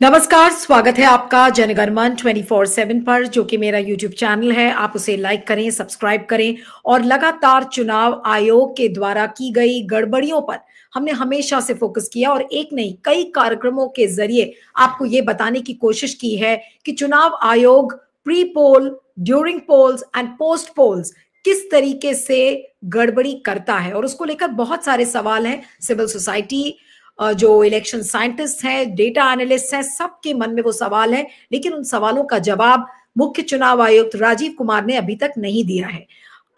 नमस्कार, स्वागत है आपका जनगणमन 24/7 पर, जो कि मेरा यूट्यूब चैनल है। आप उसे लाइक करें, सब्सक्राइब करें और लगातार चुनाव आयोग के द्वारा की गई गड़बड़ियों पर हमने हमेशा से फोकस किया और एक नहीं कई कार्यक्रमों के जरिए आपको ये बताने की कोशिश की है कि चुनाव आयोग pre poll, during polls and post polls किस तरीके से गड़बड़ी करता है। और उसको लेकर बहुत सारे सवाल हैं। सिविल सोसाइटी, जो इलेक्शन साइंटिस्ट हैं, डेटा एनालिस्ट हैं, सबके मन में वो सवाल है, लेकिन उन सवालों का जवाब मुख्य चुनाव आयुक्त राजीव कुमार ने अभी तक नहीं दिया है।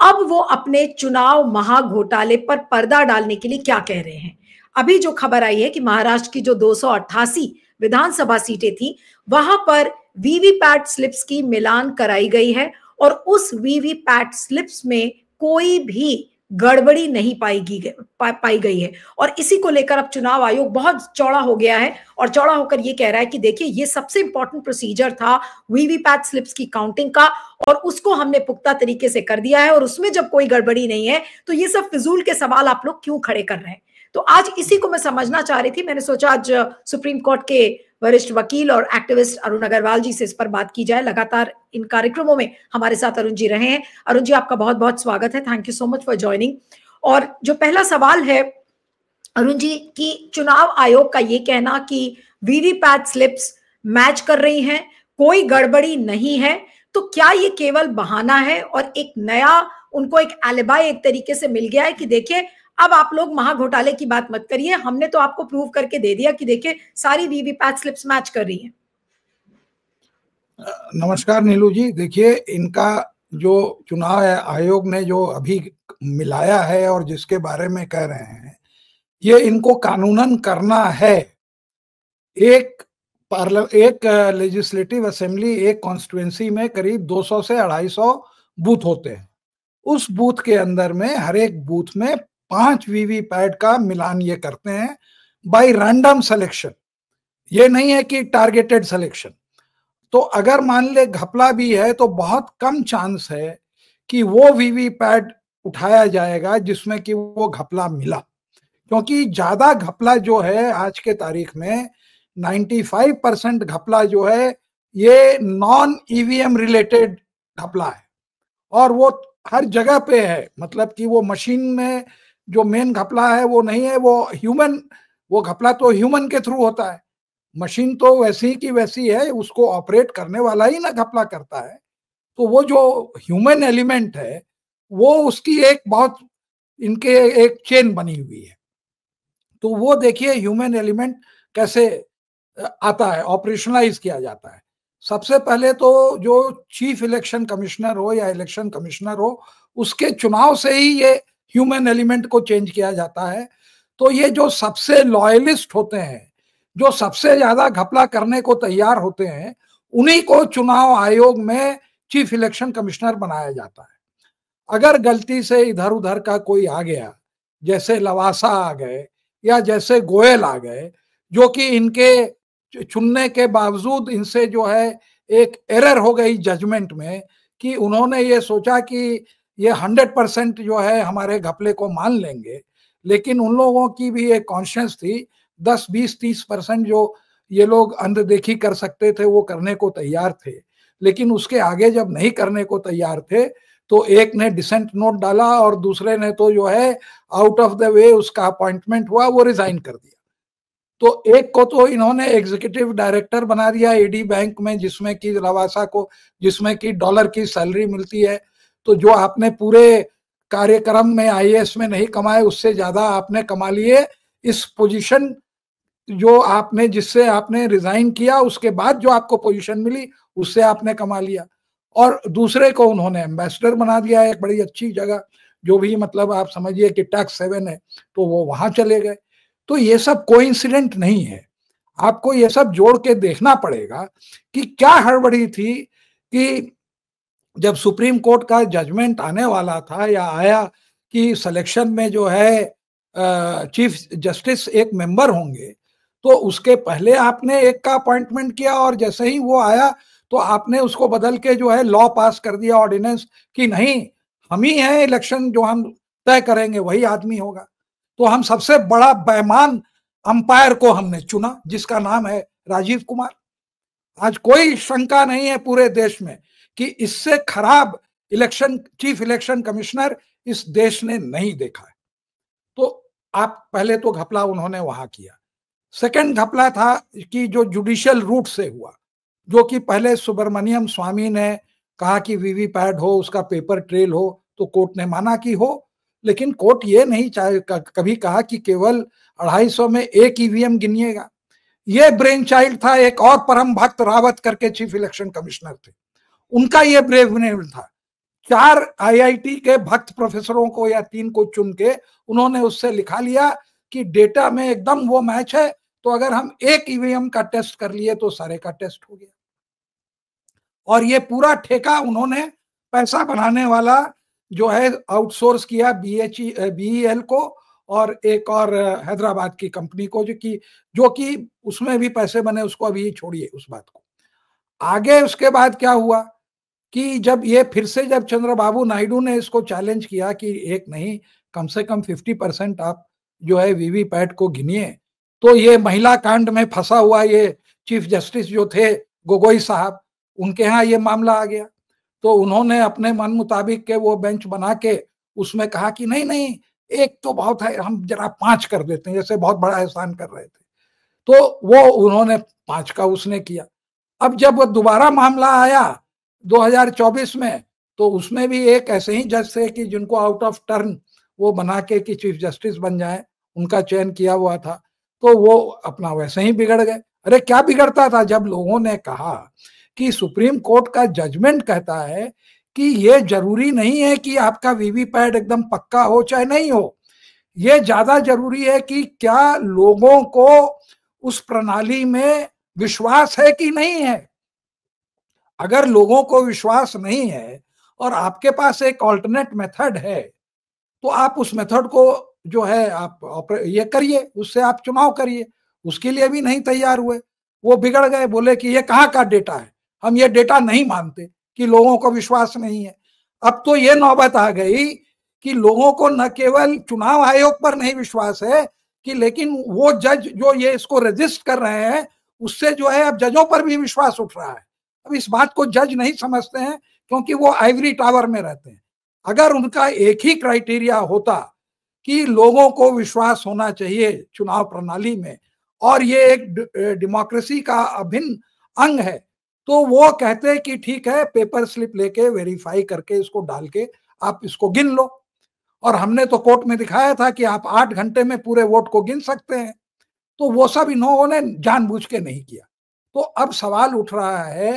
अब वो अपने चुनाव महाघोटाले पर पर्दा डालने के लिए क्या कह रहे हैं। अभी जो खबर आई है कि महाराष्ट्र की जो 288 विधानसभा सीटें थी, वहां पर वीवीपैट स्लिप्स की मिलान कराई गई है और उस वीवीपैट स्लिप्स में कोई भी गड़बड़ी नहीं पाई गई है। और इसी को लेकर अब चुनाव आयोग बहुत चौड़ा हो गया है और चौड़ा होकर ये कह रहा है कि देखिए, ये सबसे इंपॉर्टेंट प्रोसीजर था वीवीपैट स्लिप्स की काउंटिंग का, और उसको हमने पुख्ता तरीके से कर दिया है, और उसमें जब कोई गड़बड़ी नहीं है तो ये सब फिजूल के सवाल आप लोग क्यों खड़े कर रहे हैं। तो आज इसी को मैं समझना चाह रही थी। मैंने सोचा आज सुप्रीम कोर्ट के वरिष्ठ वकील और एक्टिविस्ट अरुण अग्रवाल जी से इस पर बात की जाए। लगातार इन कार्यक्रमों में हमारे साथ अरुण जी रहे हैं। अरुण जी, आपका बहुत बहुत स्वागत है। Thank you so much for joining. और जो पहला सवाल है अरुण जी, की चुनाव आयोग का ये कहना कि वीवीपैट स्लिप्स मैच कर रही हैं, कोई गड़बड़ी नहीं है, तो क्या ये केवल बहाना है और एक नया उनको एक एलिबाई एक तरीके से मिल गया है कि देखिए, अब आप लोग महाघोटाले की बात मत करिए, हमने तो आपको प्रूव करके दे दिया कि देखिए सारी वीवीपैट स्लिप्स मैच कर रही हैं। नमस्कार नीलू जी। देखिए, इनका जो चुनाव आयोग ने जो अभी मिलाया है और जिसके बारे में कह रहे हैं, ये इनको कानूनन करना है। एक लेजिस्लेटिव असेंबली, एक कॉन्स्टिट्यूएंसी में करीब 200 से 250 बूथ होते हैं। उस बूथ के अंदर में हर एक बूथ में 5 वीवीपैट का मिलान ये करते हैं बाय रैंडम सिलेक्शन। ये नहीं है कि टारगेटेड सिलेक्शन। तो अगर मान ले घपला भी है तो बहुत कम चांस है कि वो वीवीपैट उठाया जाएगा जिसमें कि वो घपला मिला, क्योंकि ज्यादा घपला जो है आज के तारीख में 95% घपला जो है ये नॉन ईवीएम रिलेटेड घपला है, और वो हर जगह पे है। मतलब कि वो मशीन में जो मेन घपला है वो नहीं है, वो घपला तो ह्यूमन के थ्रू होता है। मशीन तो वैसी की वैसी है, उसको ऑपरेट करने वाला ही ना घपला करता है। तो वो जो ह्यूमन एलिमेंट है वो उसकी एक बहुत इनके एक चेन बनी हुई है। तो वो देखिए ह्यूमन एलिमेंट कैसे आता है, ऑपरेशनलाइज किया जाता है। सबसे पहले तो जो चीफ इलेक्शन कमिश्नर हो या इलेक्शन कमिश्नर हो, उसके चुनाव से ही ये ह्यूमन एलिमेंट को चेंज किया जाता है। तो ये जो सबसे लॉयलिस्ट होते हैं, जो सबसे ज्यादा घपला करने को तैयार होते हैं, उन्हीं को चुनाव आयोग में चीफ इलेक्शन कमिश्नर बनाया जाता है। अगर गलती से इधर उधर का कोई आ गया, जैसे लवासा आ गए या जैसे गोयल आ गए, जो कि इनके चुनने के बावजूद इनसे जो है एक एरर हो गई जजमेंट में, कि उन्होंने ये सोचा कि ये 100% जो है हमारे घपले को मान लेंगे, लेकिन उन लोगों की भी एक कॉन्शियस थी। 10, 20, 30% जो ये लोग अनदेखी कर सकते थे वो करने को तैयार थे, लेकिन उसके आगे जब नहीं करने को तैयार थे तो एक ने डिसेंट नोट डाला और दूसरे ने तो जो है आउट ऑफ द वे उसका अपॉइंटमेंट हुआ, वो रिजाइन कर दिया। तो एक को तो इन्होंने एग्जीक्यूटिव डायरेक्टर बना दिया एडी बैंक में, जिसमें कि लवासा को, जिसमें कि $1 की सैलरी मिलती है। तो जो आपने पूरे कार्यक्रम में आईएएस में नहीं कमाए, उससे ज्यादा आपने कमा लिए इस पोजीशन जो आपने, जिससे आपने रिजाइन किया, उसके बाद जो आपको पोजीशन मिली उससे आपने कमा लिया। और दूसरे को उन्होंने एम्बेसडर बना दिया एक बड़ी अच्छी जगह, जो भी मतलब आप समझिए कि टैक्स हेवन है, तो वो वहां चले गए। तो ये सब कोइंसिडेंट नहीं है। आपको ये सब जोड़ के देखना पड़ेगा कि क्या हड़बड़ी थी कि जब सुप्रीम कोर्ट का जजमेंट आने वाला था या आया कि सिलेक्शन में जो है चीफ जस्टिस एक मेंबर होंगे, तो उसके पहले आपने एक का अपॉइंटमेंट किया और जैसे ही वो आया तो आपने उसको बदल के जो है लॉ पास कर दिया, ऑर्डिनेंस, कि नहीं, हम ही हैं इलेक्शन जो हम तय करेंगे, वही आदमी होगा। तो हम सबसे बड़ा बेईमान अंपायर को हमने चुना जिसका नाम है राजीव कुमार। आज कोई शंका नहीं है पूरे देश में कि इससे खराब चीफ इलेक्शन कमिश्नर इस देश ने नहीं देखा है। तो आप पहले तो घपला उन्होंने वहां किया। सेकंड घपला था कि जो जुडिशियल रूट से हुआ, जो कि पहले सुब्रमण्यम स्वामी ने कहा कि वीवीपैट हो, उसका पेपर ट्रेल हो, तो कोर्ट ने माना कि हो, लेकिन कोर्ट ये नहीं चाहे कभी कहा कि केवल 250 में एक ईवीएम गिनिएगा। ये ब्रेन चाइल्ड था एक और परम भक्त रावत करके चीफ इलेक्शन कमिश्नर थे, उनका ये ब्रेव था। 4 आईआईटी के भक्त प्रोफेसरों को या 3 को चुन के उन्होंने उससे लिखा लिया कि डेटा में एकदम वो मैच है, तो अगर हम एक ईवीएम का टेस्ट कर लिए तो सारे का टेस्ट हो गया। और ये पूरा ठेका उन्होंने पैसा बनाने वाला जो है आउटसोर्स किया बीईएल को और एक और हैदराबाद की कंपनी को, जो कि उसमें भी पैसे बने, उसको अभी छोड़िए उस बात को। आगे उसके बाद क्या हुआ कि जब ये फिर से जब चंद्रबाबू नायडू ने इसको चैलेंज किया कि एक नहीं कम से कम 50% आप जो है वीवीपैट को गिनिए, तो ये महिला कांड में फंसा हुआ ये चीफ जस्टिस जो थे गोगोई साहब, उनके यहाँ ये मामला आ गया। तो उन्होंने अपने मन मुताबिक के वो बेंच बना के उसमें कहा कि नहीं नहीं एक तो बहुत है, हम जरा 5 कर देते हैं, जैसे बहुत बड़ा एहसान कर रहे थे। तो वो उन्होंने 5 का उसने किया। अब जब वो दोबारा मामला आया 2024 में, तो उसमें भी एक ऐसे ही जज थे कि जिनको आउट ऑफ टर्न वो बना के कि चीफ जस्टिस बन जाए, उनका चयन किया हुआ था, तो वो अपना वैसे ही बिगड़ गए। अरे क्या बिगड़ता था, जब लोगों ने कहा कि सुप्रीम कोर्ट का जजमेंट कहता है कि ये जरूरी नहीं है कि आपका वीवीपैट एकदम पक्का हो चाहे नहीं हो, ये ज्यादा जरूरी है कि क्या लोगों को उस प्रणाली में विश्वास है कि नहीं है। अगर लोगों को विश्वास नहीं है और आपके पास एक ऑल्टरनेट मेथड है, तो आप उस मेथड को जो है आप ये करिए, उससे आप चुनाव करिए। उसके लिए भी नहीं तैयार हुए, वो बिगड़ गए, बोले कि ये कहाँ का डेटा है, हम ये डेटा नहीं मानते, कि लोगों को विश्वास नहीं है। अब तो ये नौबत आ गई कि लोगों को न केवल चुनाव आयोग पर नहीं विश्वास है कि, लेकिन वो जज जो ये इसको रजिस्ट कर रहे हैं उससे जो है अब जजों पर भी विश्वास उठ रहा है। अब इस बात को जज नहीं समझते हैं क्योंकि वो आइवरी टावर में रहते हैं। अगर उनका एक ही क्राइटेरिया होता कि लोगों को विश्वास होना चाहिए चुनाव प्रणाली में और ये एक डेमोक्रेसी का अभिन्न अंग है, तो वो कहते हैं कि ठीक है, पेपर स्लिप लेके वेरीफाई करके इसको डाल के आप इसको गिन लो। और हमने तो कोर्ट में दिखाया था कि आप 8 घंटे में पूरे वोट को गिन सकते हैं। तो वो सब इन लोगों ने जानबूझ के नहीं किया। तो अब सवाल उठ रहा है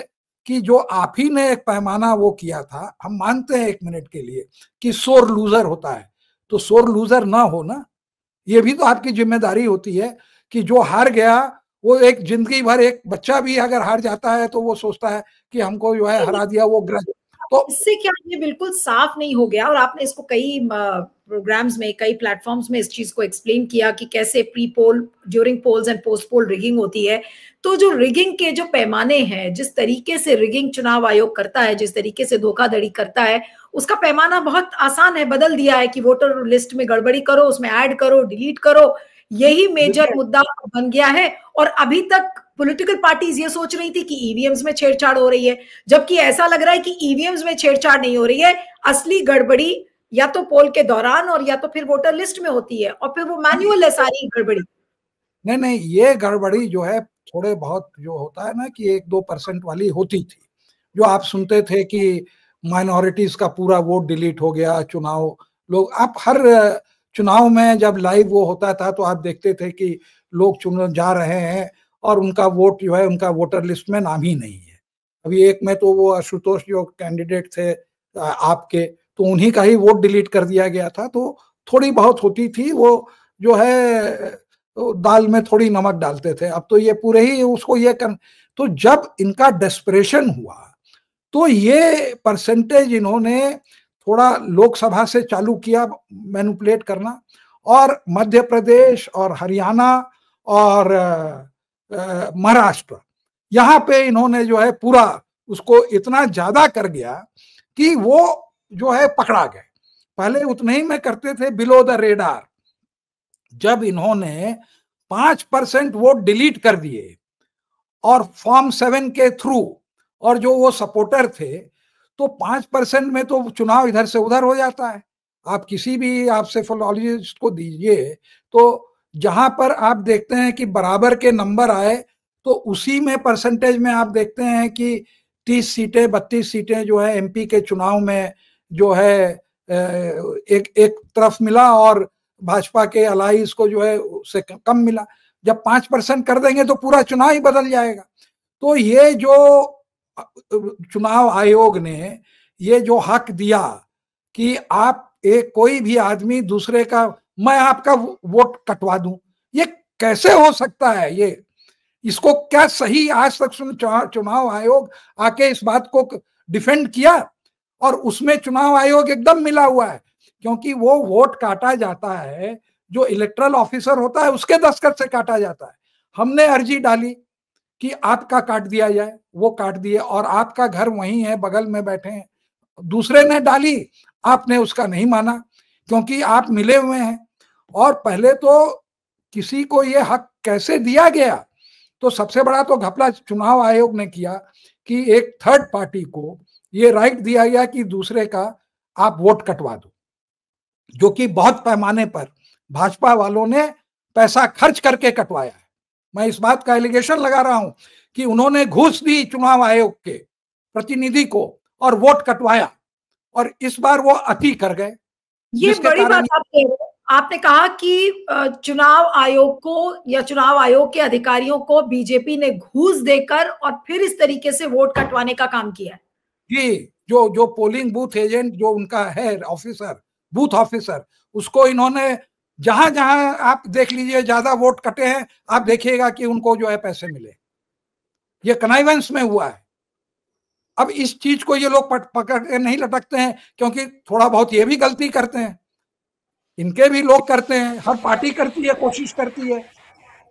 कि जो आप ही ने एक पैमाना वो किया था, हम मानते हैं 1 मिनट के लिए कि सोर लूजर होता है, तो सोर लूजर ना हो ना, ये भी तो आपकी जिम्मेदारी होती है कि जो हार गया वो एक जिंदगी भर, एक बच्चा भी अगर हार जाता है तो वो सोचता है कि हमको जो है हरा दिया, वो ग्रज। तो इससे क्या ये बिल्कुल साफ नहीं हो गया, और आपने इसको कई प्रोग्राम्स में, कई प्लेटफॉर्म्स में इस चीज को एक्सप्लेन किया कि कैसे pre poll, during polls and post poll rigging होती है। तो जो रिगिंग के जो पैमाने हैं, जिस तरीके से रिगिंग चुनाव आयोग करता है, जिस तरीके से धोखाधड़ी करता है, उसका पैमाना बहुत आसान है, बदल दिया है कि वोटर लिस्ट में गड़बड़ी करो, उसमें ऐड करो, डिलीट करो, यही मेजर मुद्दा बन गया है। और अभी तक पॉलिटिकल पार्टीज ये सोच रही थी कि ईवीएम्स में छेड़छाड़ हो रही है, जबकि ऐसा लग रहा है कि ईवीएम्स में छेड़छाड़ नहीं हो रही है। असली गड़बड़ी या तो पोल के दौरान और या तो फिर वोटर लिस्ट में होती है, और फिर वो मैन्युअल है सारी गड़बड़ी। नहीं, ये गड़बड़ी जो है थोड़े बहुत जो होता है ना कि 1-2% वाली होती थी, जो आप सुनते थे कि माइनॉरिटीज का पूरा वोट डिलीट हो गया। चुनाव लोग, आप हर चुनाव में जब लाइव वो होता था तो आप देखते थे कि लोग चुन जा रहे हैं और उनका वोट जो है उनका वोटर लिस्ट में नाम ही नहीं है। अभी एक में तो वो आशुतोष जो कैंडिडेट थे आपके, तो उन्हीं का ही वोट डिलीट कर दिया गया था। तो थोड़ी बहुत होती थी वो जो है, तो दाल में थोड़ी नमक डालते थे। अब तो ये पूरे ही उसको ये कर, तो जब इनका डेस्परेशन हुआ तो ये परसेंटेज इन्होंने थोड़ा लोकसभा से चालू किया मैनिपुलेट करना, और मध्य प्रदेश और हरियाणा और महाराष्ट्र, यहाँ पे इन्होंने जो है पूरा उसको इतना ज्यादा कर गया कि वो जो है पकड़ा गए। पहले उतने ही में करते थे बिलो द रेडार। जब इन्होंने 5% वोट डिलीट कर दिए और फॉर्म 7 के थ्रू, और जो वो सपोर्टर थे, तो 5% में तो चुनाव इधर से उधर हो जाता है। आप किसी भी आप सेफोलॉजिस्ट को दीजिए, तो जहां पर आप देखते हैं कि बराबर के नंबर आए, तो उसी में परसेंटेज में आप देखते हैं कि 30 सीटें 32 सीटें जो है एमपी के चुनाव में जो है एक तरफ मिला और भाजपा के अलाइज को जो है उससे कम मिला। जब 5% कर देंगे तो पूरा चुनाव ही बदल जाएगा। तो ये जो चुनाव आयोग ने ये जो हक दिया कि आप एक कोई भी आदमी दूसरे का, मैं आपका वोट कटवा दूं, ये कैसे हो सकता है? ये इसको क्या सही आज तक चुनाव आयोग आके इस बात को डिफेंड किया? और उसमें चुनाव आयोग एकदम मिला हुआ है, क्योंकि वो वोट काटा जाता है जो इलेक्टरल ऑफिसर होता है उसके दस्तखत से काटा जाता है। हमने अर्जी डाली कि आपका काट दिया जाए, वो काट दिए, और आपका घर वहीं है, बगल में बैठे हैं। दूसरे ने डाली, आपने उसका नहीं माना क्योंकि आप मिले हुए हैं। और पहले तो किसी को ये हक कैसे दिया गया? तो सबसे बड़ा तो घपला चुनाव आयोग ने किया कि एक थर्ड पार्टी को ये राइट दिया गया कि दूसरे का आप वोट कटवा दो, जो कि बहुत पैमाने पर भाजपा वालों ने पैसा खर्च करके कटवाया है। मैं इस बात का एलिगेशन लगा रहा हूं कि उन्होंने घूस दी चुनाव आयोग के प्रतिनिधि को और वोट कटवाया, और इस बार वो अति कर गए। ये बड़ी बात आप कह रहे हो। आपने कहा कि चुनाव आयोग को या चुनाव आयोग के अधिकारियों को बीजेपी ने घूस देकर और फिर इस तरीके से वोट कटवाने का काम किया है। जी, जो पोलिंग बूथ एजेंट जो उनका है ऑफिसर, बूथ ऑफिसर, उसको इन्होंने जहां जहां आप देख लीजिए ज्यादा वोट कटे हैं, आप देखिएगा कि उनको जो है पैसे मिले। ये कनाइवेंस में हुआ है। अब इस चीज को ये लोग पकड़ के नहीं लटकते हैं, क्योंकि थोड़ा बहुत ये भी गलती करते हैं, इनके भी लोग करते हैं, हर पार्टी करती है, कोशिश करती है,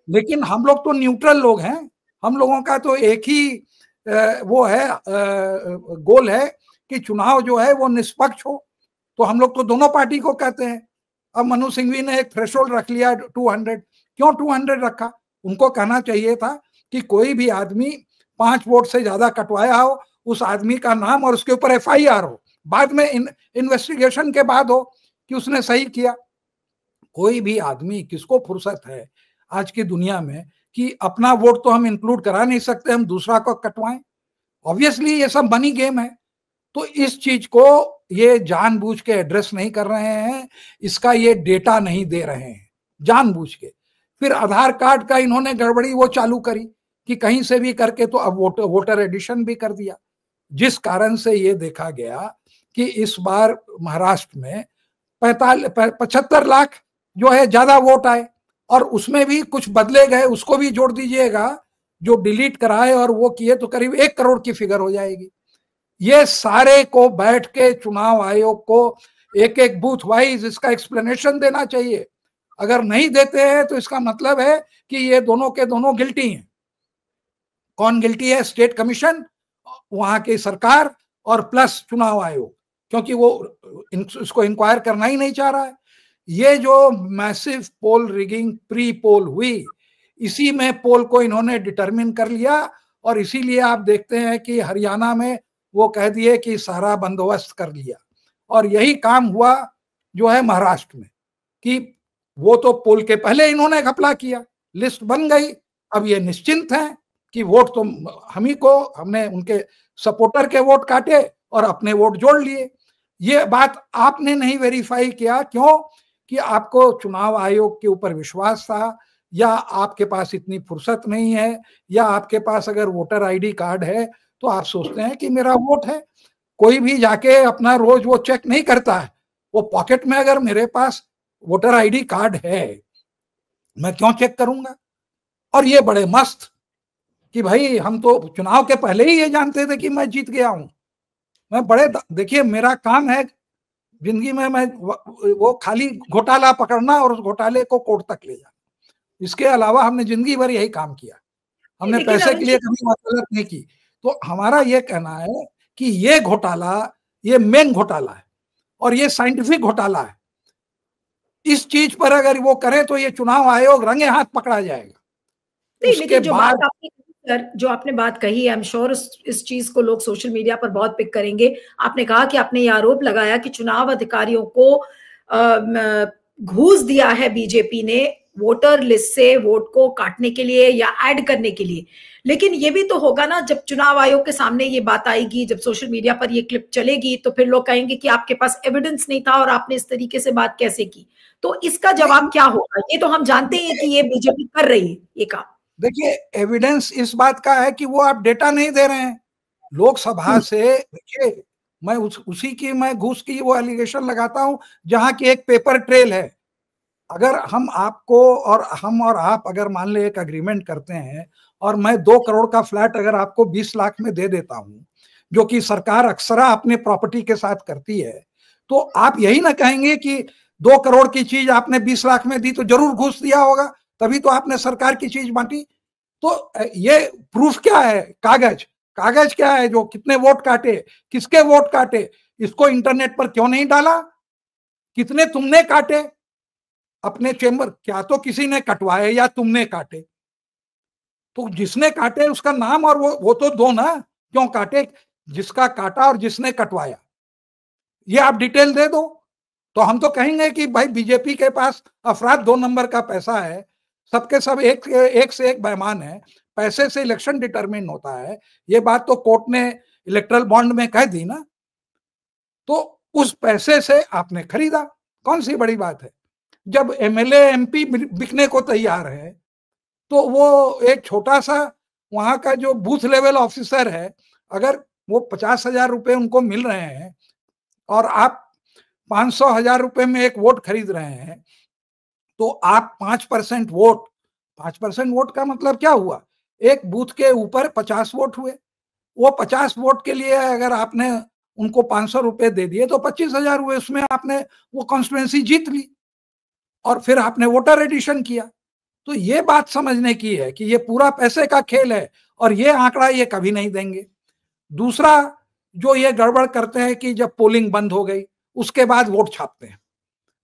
लेकिन हम लोग तो न्यूट्रल लोग हैं। हम लोगों का तो एक ही वो है, गोल है कि चुनाव जो है वो निष्पक्ष हो। तो हम लोग तो दोनों पार्टी को कहते हैं। अब मनु सिंघवी ने एक थ्रेशोल्ड रख लिया 200। क्यों 200 रखा? उनको कहना चाहिए था कि कोई भी आदमी 5 वोट से ज्यादा कटवाया हो, उस आदमी का नाम और उसके ऊपर FIR हो, बाद में इन्वेस्टिगेशन के बाद हो कि उसने सही किया। कोई भी आदमी, किसको फुर्सत है आज की दुनिया में कि अपना वोट तो हम इंक्लूड करा नहीं सकते, हम दूसरा को कटवाएं? ऑब्वियसली ये सब मनी गेम है। तो इस चीज को ये जानबूझ के एड्रेस नहीं कर रहे हैं, इसका ये डेटा नहीं दे रहे हैं जानबूझ के। फिर आधार कार्ड का इन्होंने गड़बड़ी वो चालू करी कि कहीं से भी करके, तो अब वोटर एडिशन भी कर दिया, जिस कारण से ये देखा गया कि इस बार महाराष्ट्र में 75 लाख जो है ज्यादा वोट आए, और उसमें भी कुछ बदले गए, उसको भी जोड़ दीजिएगा जो डिलीट कराए और वो किए, तो करीब 1 करोड़ की फिगर हो जाएगी। ये सारे को बैठ के चुनाव आयोग को एक एक बूथ वाइज इसका एक्सप्लेनेशन देना चाहिए। अगर नहीं देते हैं तो इसका मतलब है कि ये दोनों के दोनों गिल्टी हैं। कौन गिल्टी है? स्टेट कमीशन, वहां की सरकार, और प्लस चुनाव आयोग, क्योंकि वो इसको इंक्वायर करना ही नहीं चाह रहा है। ये जो massive poll rigging pre poll हुई, इसी में पोल को इन्होंने डिटरमिन कर लिया, और इसीलिए आप देखते हैं कि हरियाणा में वो कह दिए कि सारा बंदोबस्त कर लिया। और यही काम हुआ जो है महाराष्ट्र में, कि वो तो पोल के पहले इन्होंने घपला किया, लिस्ट बन गई, अब ये निश्चिंत हैं कि वोट तो हम ही को, हमने उनके सपोर्टर के वोट काटे और अपने वोट जोड़ लिए। ये बात आपने नहीं वेरीफाई किया। क्यों? कि आपको चुनाव आयोग के ऊपर विश्वास था, या आपके पास इतनी फुर्सत नहीं है, या आपके पास अगर वोटर ID कार्ड है तो आप सोचते हैं कि मेरा वोट है। कोई भी जाके अपना रोज वो चेक नहीं करता है, वो पॉकेट में अगर मेरे पास वोटर ID कार्ड है, मैं क्यों चेक करूंगा? और ये बड़े मस्त कि भाई हम तो चुनाव के पहले ही ये जानते थे कि मैं जीत गया हूं। मैं बड़े, देखिए मेरा काम है जिंदगी में, मैं वो खाली घोटाला पकड़ना और उस घोटाले को कोर्ट तक ले जाना। इसके अलावा हमने जिंदगी भर यही काम किया, हमने पैसे के लिए कभी वकालत नहीं की। तो हमारा ये कहना है कि ये घोटाला, ये मेन घोटाला है, और ये साइंटिफिक घोटाला है। इस चीज पर अगर वो करें तो ये चुनाव आयोग रंगे हाथ पकड़ा जाएगा। नहीं, उसके लेकिन जो बात बाद आपने सर, जो आपने बात कही, आई एम श्योर इस चीज को लोग सोशल मीडिया पर बहुत पिक करेंगे। आपने कहा कि आपने ये आरोप लगाया कि चुनाव अधिकारियों को घूस दिया है बीजेपी ने वोटर लिस्ट से वोट को काटने के लिए या ऐड करने के लिए। लेकिन ये भी तो होगा ना, जब चुनाव आयोग के सामने ये बात आएगी, जब सोशल मीडिया पर ये क्लिप चलेगी, तो फिर लोग कहेंगे कि आपके पास एविडेंस नहीं था और आपने इस तरीके से बात कैसे की। तो इसका जवाब क्या होगा? ये तो हम जानते हैं कि ये बीजेपी कर रही है ये काम। देखिए, एविडेंस इस बात का है कि वो आप डेटा नहीं दे रहे हैं लोकसभा से। देखिए, मैं उसी की मैं घूस की वो एलिगेशन लगाता हूं जहां की एक पेपर ट्रेल है। अगर हम आपको और हम और आप अगर मान ले एक अग्रीमेंट करते हैं और मैं 2 करोड़ का फ्लैट अगर आपको 20 लाख में दे देता हूं, जो कि सरकार अक्सर अपने प्रॉपर्टी के साथ करती है, तो आप यही ना कहेंगे कि 2 करोड़ की चीज आपने 20 लाख में दी तो जरूर घूस दिया होगा, तभी तो आपने सरकार की चीज बांटी। तो ये प्रूफ क्या है? कागज। कागज क्या है? जो कितने वोट काटे, किसके वोट काटे, इसको इंटरनेट पर क्यों नहीं डाला? कितने तुमने काटे अपने चेंबर? क्या तो किसी ने कटवाए या तुमने काटे? तो जिसने काटे उसका नाम और वो तो दो ना, क्यों काटे, जिसका काटा और जिसने कटवाया, ये आप डिटेल दे दो। तो हम तो कहेंगे कि भाई बीजेपी के पास अफराद 2 नंबर का पैसा है, सबके सब एक से एक बेईमान है, पैसे से इलेक्शन डिटरमिन होता है, ये बात तो कोर्ट ने इलेक्ट्रल बॉन्ड में कह दी ना। तो उस पैसे से आपने खरीदा, कौन सी बड़ी बात है? जब एमएलए एमपी बिकने को तैयार है, तो वो एक छोटा सा वहां का जो बूथ लेवल ऑफिसर है, अगर वो 50,000 रुपए उनको मिल रहे हैं और आप 500,000 रुपए में एक वोट खरीद रहे हैं, तो आप 5% वोट, 5% वोट का मतलब क्या हुआ? एक बूथ के ऊपर 50 वोट हुए। वो 50 वोट के लिए अगर आपने उनको 500 रुपए दे दिए तो 25,000 हुए, उसमें आपने वो कॉन्स्टिट्यूएंसी जीत ली और फिर आपने वोटर एडिशन किया। तो ये बात समझने की है कि ये पूरा पैसे का खेल है और ये आंकड़ा ये कभी नहीं देंगे। दूसरा, जो ये गड़बड़ करते हैं कि जब पोलिंग बंद हो गई उसके बाद वोट छापते हैं,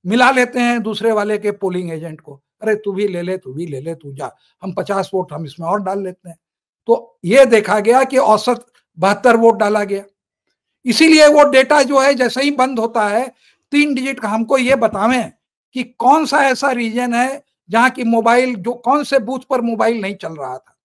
मिला लेते हैं दूसरे वाले के पोलिंग एजेंट को, अरे तू भी ले ले, तू भी ले ले, तू जा, हम 50 वोट हम इसमें और डाल लेते हैं। तो ये देखा गया कि औसत 72 वोट डाला गया। इसीलिए वो डेटा जो है जैसे ही बंद होता है 3 डिजिट का हमको ये बतावें कि कौन सा ऐसा रीजन है जहां की मोबाइल, जो कौन से बूथ पर मोबाइल नहीं चल रहा था,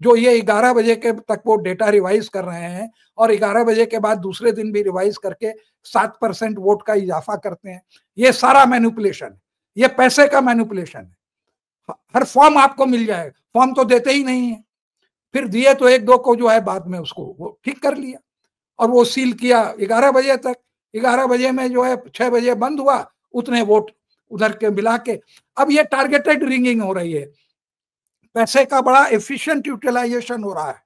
जो ये 11 बजे के तक वो डेटा रिवाइज कर रहे हैं और 11 बजे के बाद दूसरे दिन भी रिवाइज करके 7% वोट का इजाफा करते हैं। ये सारा मैनिपुलेशन है, ये पैसे का मैनिपुलेशन है। हर फॉर्म आपको मिल जाएगा, फॉर्म तो देते ही नहीं है, फिर दिए तो एक दो को जो है बाद में उसको वो ठीक कर लिया और वो सील किया 11 बजे तक। 11 बजे में जो है 6 बजे बंद हुआ, उतने वोट उधर के मिला के। अब ये टारगेटेड रिंगिंग हो रही है, पैसे का बड़ा एफिशिएंट यूटिलाइजेशन हो रहा है।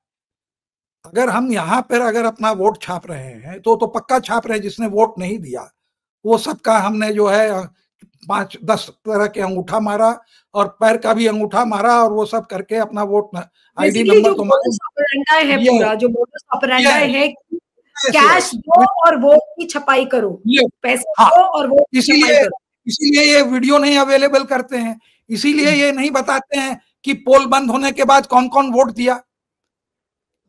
अगर हम यहाँ पर अगर अपना वोट छाप रहे हैं तो पक्का छाप रहे हैं, जिसने वोट नहीं दिया वो सबका हमने जो है 5-10 तरह के अंगूठा मारा और पैर का भी अंगूठा मारा और वो सब करके अपना वोट आईडी नंबर तो मोडस ऑपरेंडाई है, पूरा जो मोडस ऑपरेंडाई है, कैश दो और वोट की छपाई करो, पैसे दो और वोट की छपाई करो। इसीलिए ये वीडियो नहीं अवेलेबल करते हैं, इसीलिए ये नहीं बताते हैं कि पोल बंद होने के बाद कौन कौन वोट दिया।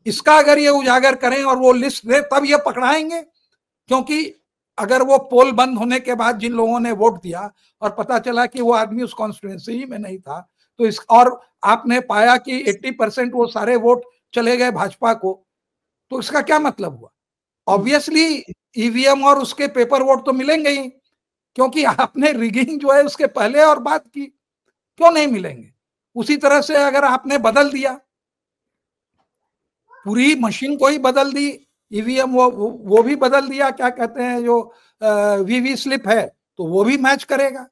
इसका अगर ये उजागर करें और वो लिस्ट दे तब ये पकड़ाएंगे, क्योंकि अगर वो पोल बंद होने के बाद जिन लोगों ने वोट दिया और पता चला कि वो आदमी उस कॉन्स्टिट्यूएंसी में नहीं था, तो इस और आपने पाया कि 80% वो सारे वोट चले गए भाजपा को, तो इसका क्या मतलब हुआ? ऑब्वियसली ईवीएम और उसके पेपर वोट तो मिलेंगे ही, क्योंकि आपने रिगिंग जो है उसके पहले और बाद की, क्यों नहीं मिलेंगे? उसी तरह से अगर आपने बदल दिया, पूरी मशीन को ही बदल दी, ईवीएम वो भी बदल दिया, क्या कहते हैं जो वीवी स्लिप है तो वो भी मैच करेगा।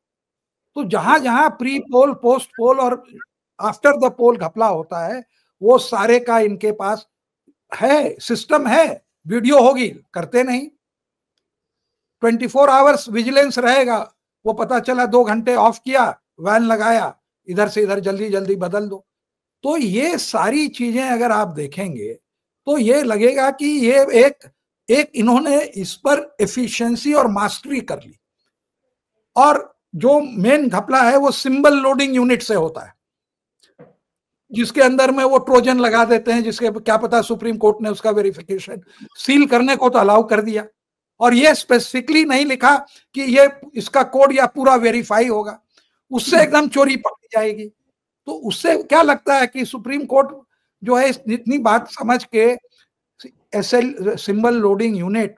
तो जहां जहां प्री पोल, पोस्ट पोल और आफ्टर द पोल घपला होता है, वो सारे का इनके पास है, सिस्टम है, वीडियो होगी, करते नहीं। 24 आवर्स विजिलेंस रहेगा, वो पता चला 2 घंटे ऑफ किया, वैन लगाया, इधर से इधर जल्दी जल्दी बदल दो। तो ये सारी चीजें अगर आप देखेंगे तो ये लगेगा कि ये एक इन्होंने इस पर एफिशिएंसी और मास्टरी कर ली। और जो मेन घपला है वो सिंबल लोडिंग यूनिट से होता है, जिसके अंदर में वो ट्रोजन लगा देते हैं, जिसके क्या पता सुप्रीम कोर्ट ने उसका वेरिफिकेशन सील करने को तो अलाउ कर दिया, और ये स्पेसिफिकली नहीं लिखा कि ये इसका कोड या पूरा वेरीफाई होगा, उससे एकदम चोरी पकड़ी जाएगी। तो उससे क्या लगता है कि सुप्रीम कोर्ट जो है इतनी बात समझ के एसएल सिंबल लोडिंग यूनिट,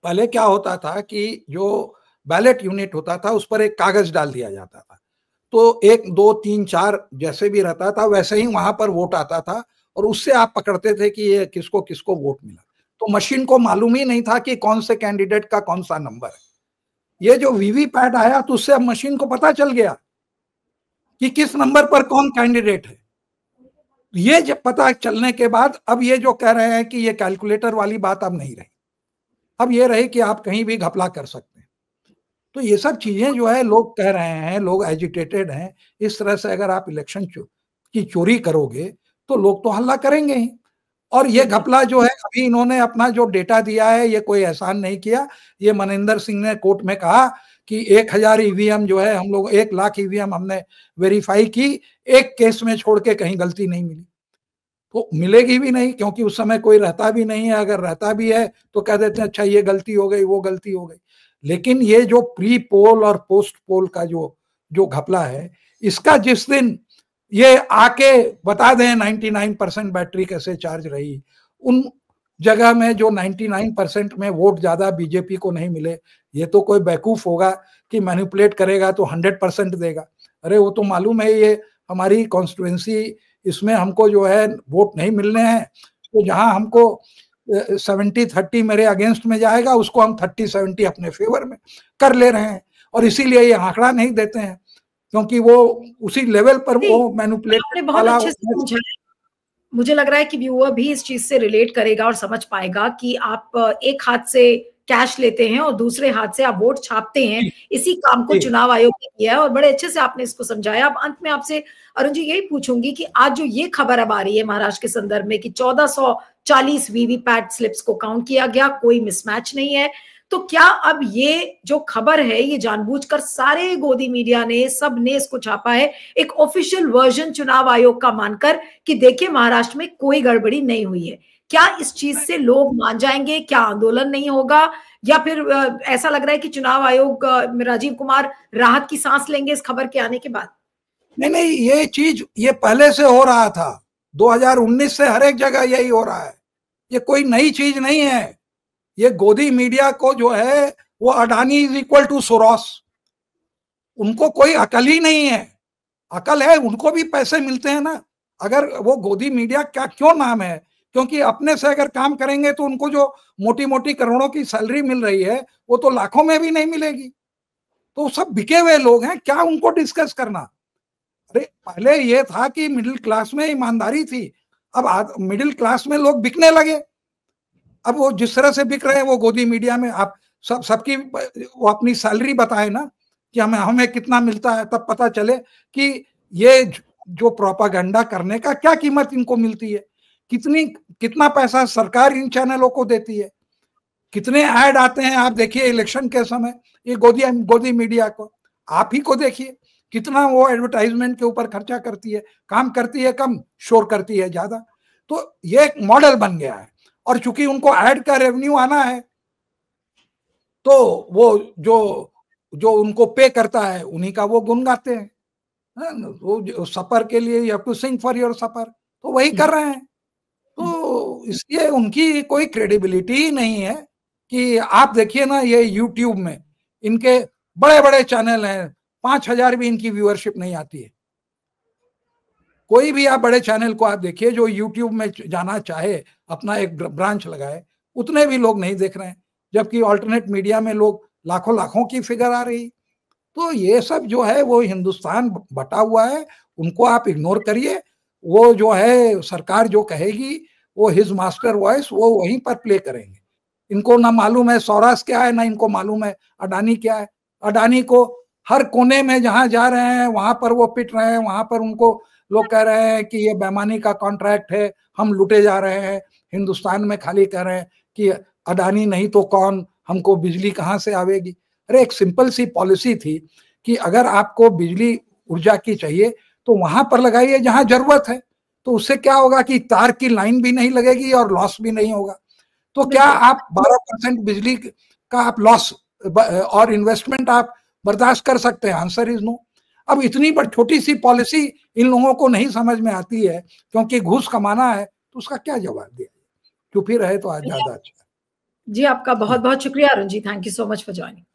पहले क्या होता था कि जो बैलेट यूनिट होता था उस पर एक कागज डाल दिया जाता था, तो 1 2 3 4 जैसे भी रहता था वैसे ही वहां पर वोट आता था, और उससे आप पकड़ते थे कि ये किसको किसको वोट मिला। तो मशीन को मालूम ही नहीं था कि कौन से कैंडिडेट का कौन सा नंबर है। ये जो वीवीपैट आया तो उससे अब मशीन को पता चल गया कि किस नंबर पर कौन कैंडिडेट है। ये जब पता चलने के बाद अब ये जो कह रहे हैं कि ये कैलकुलेटर वाली बात अब नहीं रही, अब ये रही कि आप कहीं भी घपला कर सकते हैं। तो ये सब चीजें जो है लोग कह रहे हैं, लोग एजिटेटेड हैं, इस तरह से अगर आप इलेक्शन की चोरी करोगे तो लोग तो हल्ला करेंगे ही। और ये घपला जो है, अभी इन्होंने अपना जो डेटा दिया है ये कोई एहसान नहीं किया। ये मनिंदर सिंह ने कोर्ट में कहा कि 1000 ईवीएम जो है हम लोग 1 लाख ईवीएम हमने वेरीफाई की, एक केस में छोड़ के कहीं गलती नहीं मिली। तो मिलेगी भी नहीं, क्योंकि उस समय कोई रहता भी नहीं है, अगर रहता भी है तो कह देते हैं अच्छा ये गलती हो गई वो गलती हो गई। लेकिन ये जो प्री पोल और पोस्ट पोल का जो जो घपला है, इसका जिस दिन ये आके बता दें 99% बैटरी कैसे चार्ज रही, उन जगह में जो 99% में वोट ज्यादा बीजेपी को नहीं मिले, ये तो कोई बेवकूफ होगा कि मैनिपुलेट करेगा तो 100% देगा। अरे वो तो मालूम है ये हमारी कॉन्स्टिट्यूएंसी, इसमें हमको जो है वोट नहीं मिलने हैं, तो जहां हमको 70-30 मेरे अगेंस्ट में जाएगा उसको हम 30-70 अपने फेवर में कर ले रहे हैं, और इसीलिए ये आंकड़ा नहीं देते हैं, क्योंकि वो उसी लेवल पर वो मैनिपुलेट आपने बहुत वाला। अच्छे से समझाया। मुझे लग रहा है कि व्यूअर भी इस चीज से रिलेट करेगा और समझ पाएगा कि आप एक हाथ से कैश लेते हैं और दूसरे हाथ से आप वोट छापते हैं। इसी काम को चुनाव आयोग ने किया है और बड़े अच्छे से आपने इसको समझाया। अब अंत में आपसे अरुण जी यही पूछूंगी कि आज जो ये खबर अब आ रही है महाराष्ट्र के संदर्भ में कि 1440 वीवीपैट स्लिप्स को काउंट किया गया, कोई मिसमैच नहीं है, तो क्या अब ये जो खबर है ये जानबूझकर सारे गोदी मीडिया ने, सब ने इसको छापा है एक ऑफिशियल वर्जन चुनाव आयोग का मानकर कि देखिए महाराष्ट्र में कोई गड़बड़ी नहीं हुई है? क्या इस चीज से लोग मान जाएंगे? क्या आंदोलन नहीं होगा? या फिर ऐसा लग रहा है कि चुनाव आयोग राजीव कुमार राहत की सांस लेंगे इस खबर के आने के बाद? नहीं नहीं, ये चीज ये पहले से हो रहा था, 2019 से हर एक जगह यही हो रहा है, ये कोई नई चीज नहीं है। ये गोदी मीडिया को जो है वो Adani is equal to Soros, उनको कोई अकल ही नहीं है। अकल है, उनको भी पैसे मिलते हैं ना। अगर वो गोदी मीडिया क्या क्यों नाम है, क्योंकि अपने से अगर काम करेंगे तो उनको जो मोटी मोटी करोड़ों की सैलरी मिल रही है वो तो लाखों में भी नहीं मिलेगी। तो सब बिके हुए लोग हैं, क्या उनको डिस्कस करना। अरे पहले ये था कि मिडिल क्लास में ईमानदारी थी, अब मिडिल क्लास में लोग बिकने लगे। अब वो जिस तरह से बिक रहे हैं वो गोदी मीडिया में, आप सबकी वो अपनी सैलरी बताए ना कि हमें हमें कितना मिलता है, तब पता चले कि ये जो प्रोपागेंडा करने का क्या कीमत इनको मिलती है, कितना पैसा सरकार इन चैनलों को देती है, कितने ऐड आते हैं। आप देखिए इलेक्शन के समय ये गोदी मीडिया को आप ही को देखिए कितना वो एडवर्टाइजमेंट के ऊपर खर्चा करती है, काम करती है कम, शोर करती है ज्यादा। तो ये एक मॉडल बन गया है, और चूंकि उनको ऐड का रेवेन्यू आना है तो वो जो जो उनको पे करता है उन्हीं का वो गुण गाते हैं। वो सफर के लिए you have to sing for your सफर, तो वही कर रहे हैं। तो इसलिए उनकी कोई क्रेडिबिलिटी ही नहीं है। कि आप देखिए ना ये यूट्यूब में इनके बड़े बड़े चैनल हैं, 5000 भी इनकी व्यूअरशिप नहीं आती है। कोई भी आप बड़े चैनल को आप देखिए जो यूट्यूब में जाना चाहे, अपना एक ब्रांच लगाए, उतने भी लोग नहीं देख रहे हैं, जबकि ऑल्टरनेट मीडिया में लोग लाखों लाखों की फिगर आ रही। तो ये सब जो है वो हिंदुस्तान बटा हुआ है, उनको आप इग्नोर करिए। वो जो है सरकार जो कहेगी वो हिज मास्टर वॉइस वो वहीं पर प्ले करेंगे। इनको ना मालूम है सौराष्ट्र क्या है, ना इनको मालूम है अडानी क्या है। अडानी को हर कोने में जहां जा रहे हैं वहां पर वो पिट रहे हैं, वहां पर उनको लोग कह रहे हैं कि ये बेईमानी का कॉन्ट्रैक्ट है, हम लुटे जा रहे हैं। हिंदुस्तान में खाली कह रहे हैं कि अडानी नहीं तो कौन, हमको बिजली कहाँ से आवेगी। अरे एक सिंपल सी पॉलिसी थी कि अगर आपको बिजली ऊर्जा की चाहिए तो वहां पर लगाइए जहां जरूरत है, तो उससे क्या होगा कि तार की लाइन भी नहीं लगेगी और लॉस भी नहीं होगा। तो क्या आप 12% बिजली का आप लॉस और इन्वेस्टमेंट आप बर्दाश्त कर सकते हैं? Answer is no. अब इतनी बड़ी छोटी सी पॉलिसी इन लोगों को नहीं समझ में आती है क्योंकि घूस कमाना है, तो उसका क्या जवाब दिया? चुप ही रहे तो आज ज्यादा अच्छा। जी, आपका बहुत बहुत शुक्रिया Arun ji, thank you so much for joining.